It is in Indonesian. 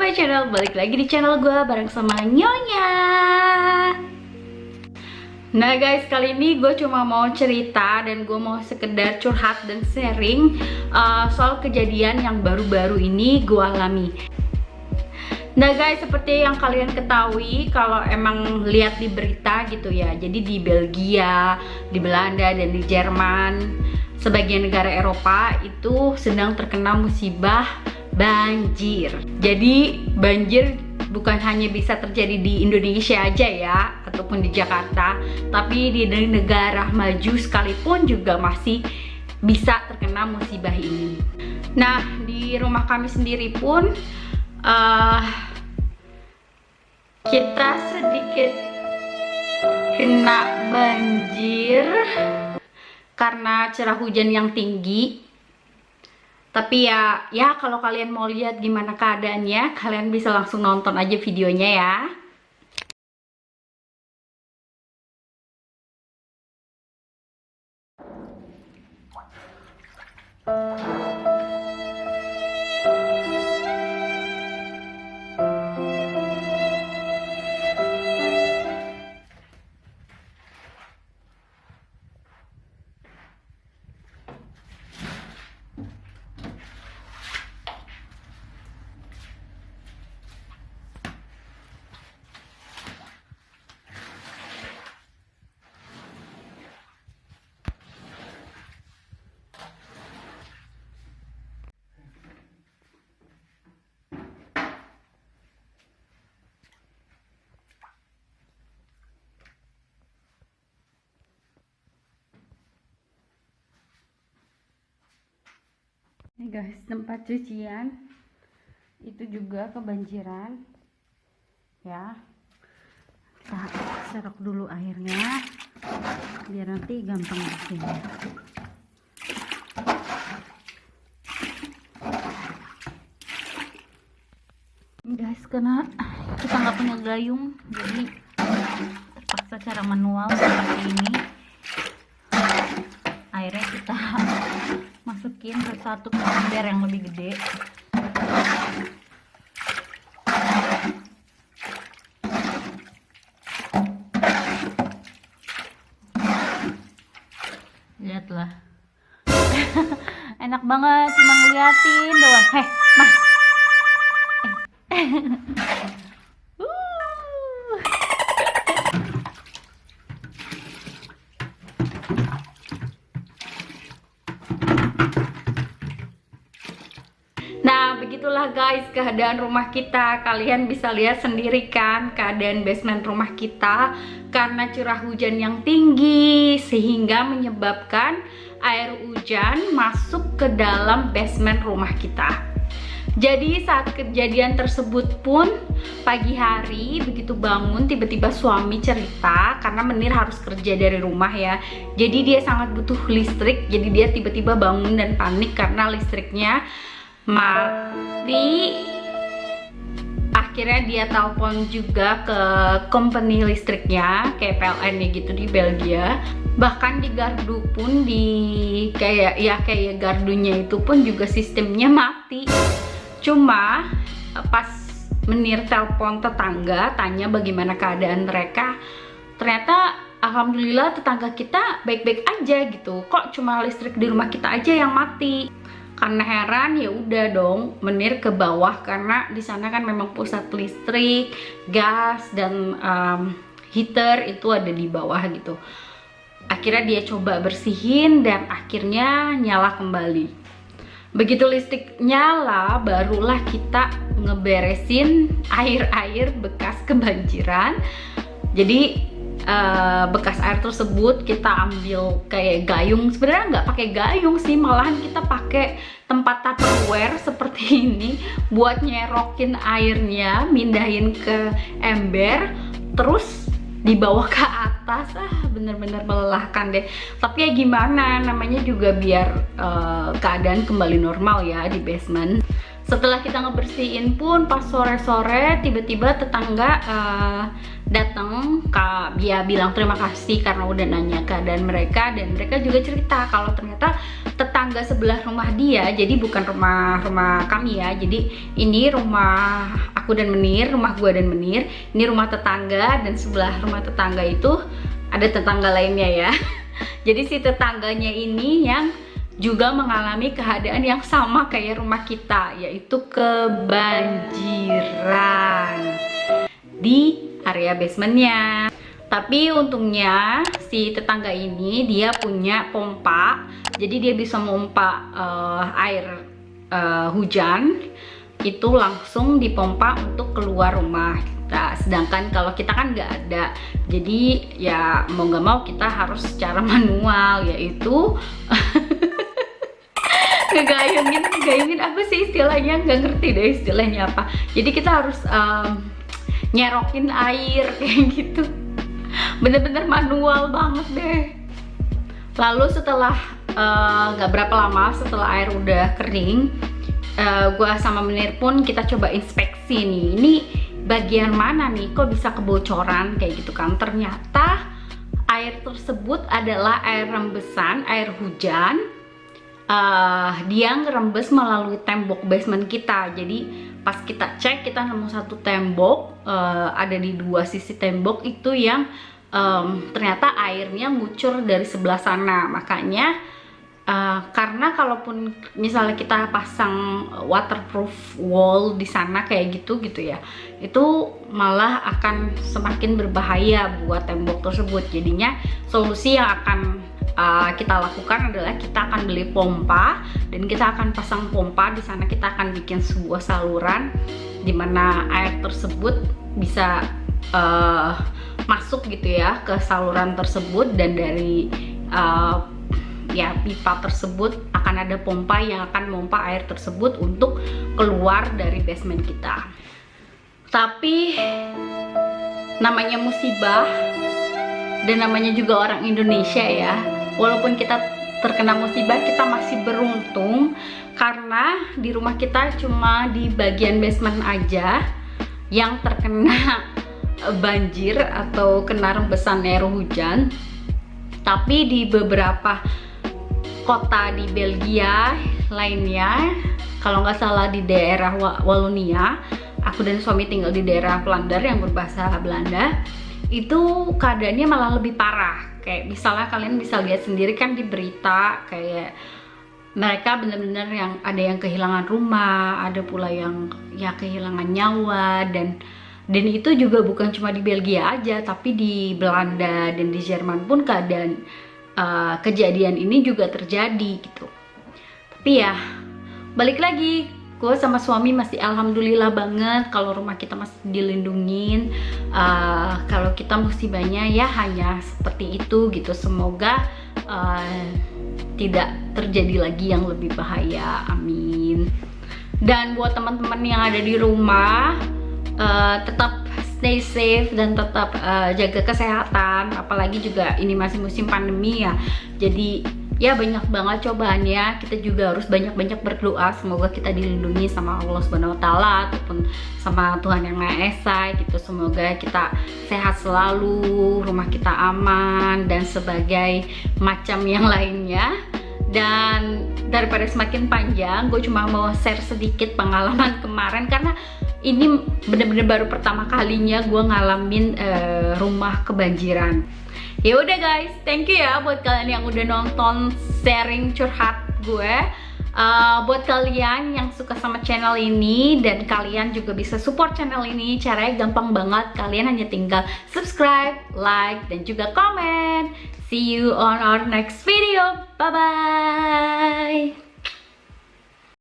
my channel, balik lagi di channel gue bareng sama Nyonya. Nah guys, kali ini gue cuma mau cerita dan gue mau sekedar curhat dan sharing soal kejadian yang baru-baru ini gue alami. Nah guys, seperti yang kalian ketahui, kalau emang lihat di berita gitu ya, jadi di Belgia, di Belanda, dan di Jerman, sebagian negara Eropa itu sedang terkena musibah banjir. Jadi banjir bukan hanya bisa terjadi di Indonesia aja ya, ataupun di Jakarta, tapi di negara maju sekalipun juga masih bisa terkena musibah ini. Nah, di rumah kami sendiri pun kita sedikit kena banjir karena curah hujan yang tinggi. Tapi ya kalau kalian mau lihat gimana keadaannya, kalian bisa langsung nonton aja videonya ya. Ini guys, tempat cucian itu juga kebanjiran ya. Kita serok dulu airnya biar nanti gampang bersihnya. Guys, karena kita nggak punya gayung, jadi terpaksa cara manual seperti ini. Airnya kita masukin ke satu ember yang lebih gede. Lihatlah. Enak banget cuma ngeliatin doang. Heh, Mas. Nah, begitulah guys keadaan rumah kita. Kalian bisa lihat sendiri kan keadaan basement rumah kita, karena curah hujan yang tinggi sehingga menyebabkan air hujan masuk ke dalam basement rumah kita. Jadi saat kejadian tersebut pun pagi hari begitu bangun, tiba-tiba suami cerita karena Menir harus kerja dari rumah ya. Jadi dia sangat butuh listrik. Jadi dia tiba-tiba bangun dan panik karena listriknya mati. Akhirnya dia telepon juga ke company listriknya, kayak PLN nya gitu di Belgia. Bahkan di gardu pun kayak gardunya itu pun juga sistemnya mati. Cuma pas Menir telepon tetangga tanya bagaimana keadaan mereka, ternyata alhamdulillah tetangga kita baik-baik aja gitu. Kok cuma listrik di rumah kita aja yang mati? Karena heran, ya udah dong Menir ke bawah karena di sana kan memang pusat listrik, gas dan heater itu ada di bawah gitu. Akhirnya dia coba bersihin dan akhirnya nyala kembali. Begitu listrik nyala, barulah kita ngeberesin air-air bekas kebanjiran. Jadi bekas air tersebut kita ambil kayak gayung. Sebenarnya nggak pakai gayung sih, malahan kita pakai tempat tupperware seperti ini buat nyerokin airnya, mindahin ke ember, terus dibawa ke atas. Bener-bener melelahkan deh. Tapi ya gimana, namanya juga biar keadaan kembali normal ya di basement. Setelah kita ngebersihin pun pas sore-sore tiba-tiba tetangga datang, dia bilang terima kasih karena udah nanya keadaan mereka, dan mereka juga cerita kalau ternyata tetangga sebelah rumah dia, jadi bukan rumah kami ya, jadi ini rumah aku dan Menir, rumah gua dan Menir, ini rumah tetangga, dan sebelah rumah tetangga itu ada tetangga lainnya ya. Jadi si tetangganya ini yang juga mengalami keadaan yang sama kayak rumah kita, yaitu kebanjiran di area basementnya. Tapi untungnya si tetangga ini dia punya pompa, jadi dia bisa memompa air hujan itu langsung dipompa untuk keluar rumah. Nah, sedangkan kalau kita kan nggak ada, jadi ya mau nggak mau kita harus secara manual, yaitu ngegayungin apa sih istilahnya, nggak ngerti deh istilahnya apa. Jadi kita harus nyerokin air kayak gitu, bener-bener manual banget deh. Lalu setelah nggak berapa lama setelah air udah kering, gua sama Menir pun kita coba inspeksi nih, ini bagian mana nih kok bisa kebocoran kayak gitu kan. Ternyata air tersebut adalah air rembesan, air hujan. Dia ngerembes melalui tembok basement kita. Jadi pas kita cek, kita nemu satu tembok, ada di dua sisi tembok itu yang ternyata airnya ngucur dari sebelah sana. Makanya karena kalaupun misalnya kita pasang waterproof wall di sana kayak gitu ya, itu malah akan semakin berbahaya buat tembok tersebut. Jadinya solusi yang akan kita lakukan adalah kita akan beli pompa, dan kita akan pasang pompa di sana. Kita akan bikin sebuah saluran di mana air tersebut bisa masuk gitu ya ke saluran tersebut, dan dari ya pipa tersebut akan ada pompa yang akan memompa air tersebut untuk keluar dari basement kita. Tapi namanya musibah dan namanya juga orang Indonesia ya, walaupun kita terkena musibah, kita masih beruntung karena di rumah kita cuma di bagian basement aja yang terkena banjir atau kena rembesan air hujan. Tapi di beberapa kota di Belgia lainnya, kalau nggak salah di daerah Wallonia, aku dan suami tinggal di daerah Vlaanderen yang berbahasa Belanda, itu keadaannya malah lebih parah. Kayak misalnya kalian bisa lihat sendiri kan di berita, kayak mereka bener-bener yang ada yang kehilangan rumah, ada pula yang ya kehilangan nyawa, dan itu juga bukan cuma di Belgia aja, tapi di Belanda dan di Jerman pun keadaan kejadian ini juga terjadi gitu. Tapi ya balik lagi, gue sama suami masih alhamdulillah banget kalau rumah kita masih dilindungin. Kalau kita musibahnya ya hanya seperti itu gitu. Semoga tidak terjadi lagi yang lebih bahaya, amin. Dan buat teman-teman yang ada di rumah, tetap stay safe dan tetap jaga kesehatan, apalagi juga ini masih musim pandemi ya. Jadi ya banyak banget cobaannya, kita juga harus banyak-banyak berdoa semoga kita dilindungi sama Allah Subhanahu wa taala ataupun sama Tuhan Yang Maha Esa gitu. Semoga kita sehat selalu, rumah kita aman dan sebagai macam yang lainnya. Dan daripada semakin panjang, gue cuma mau share sedikit pengalaman kemarin karena ini bener-bener baru pertama kalinya gue ngalamin rumah kebanjiran. Ya udah guys, thank you ya buat kalian yang udah nonton sharing curhat gue. Buat kalian yang suka sama channel ini dan kalian juga bisa support channel ini, caranya gampang banget. Kalian hanya tinggal subscribe, like, dan juga komen. See you on our next video. Bye bye.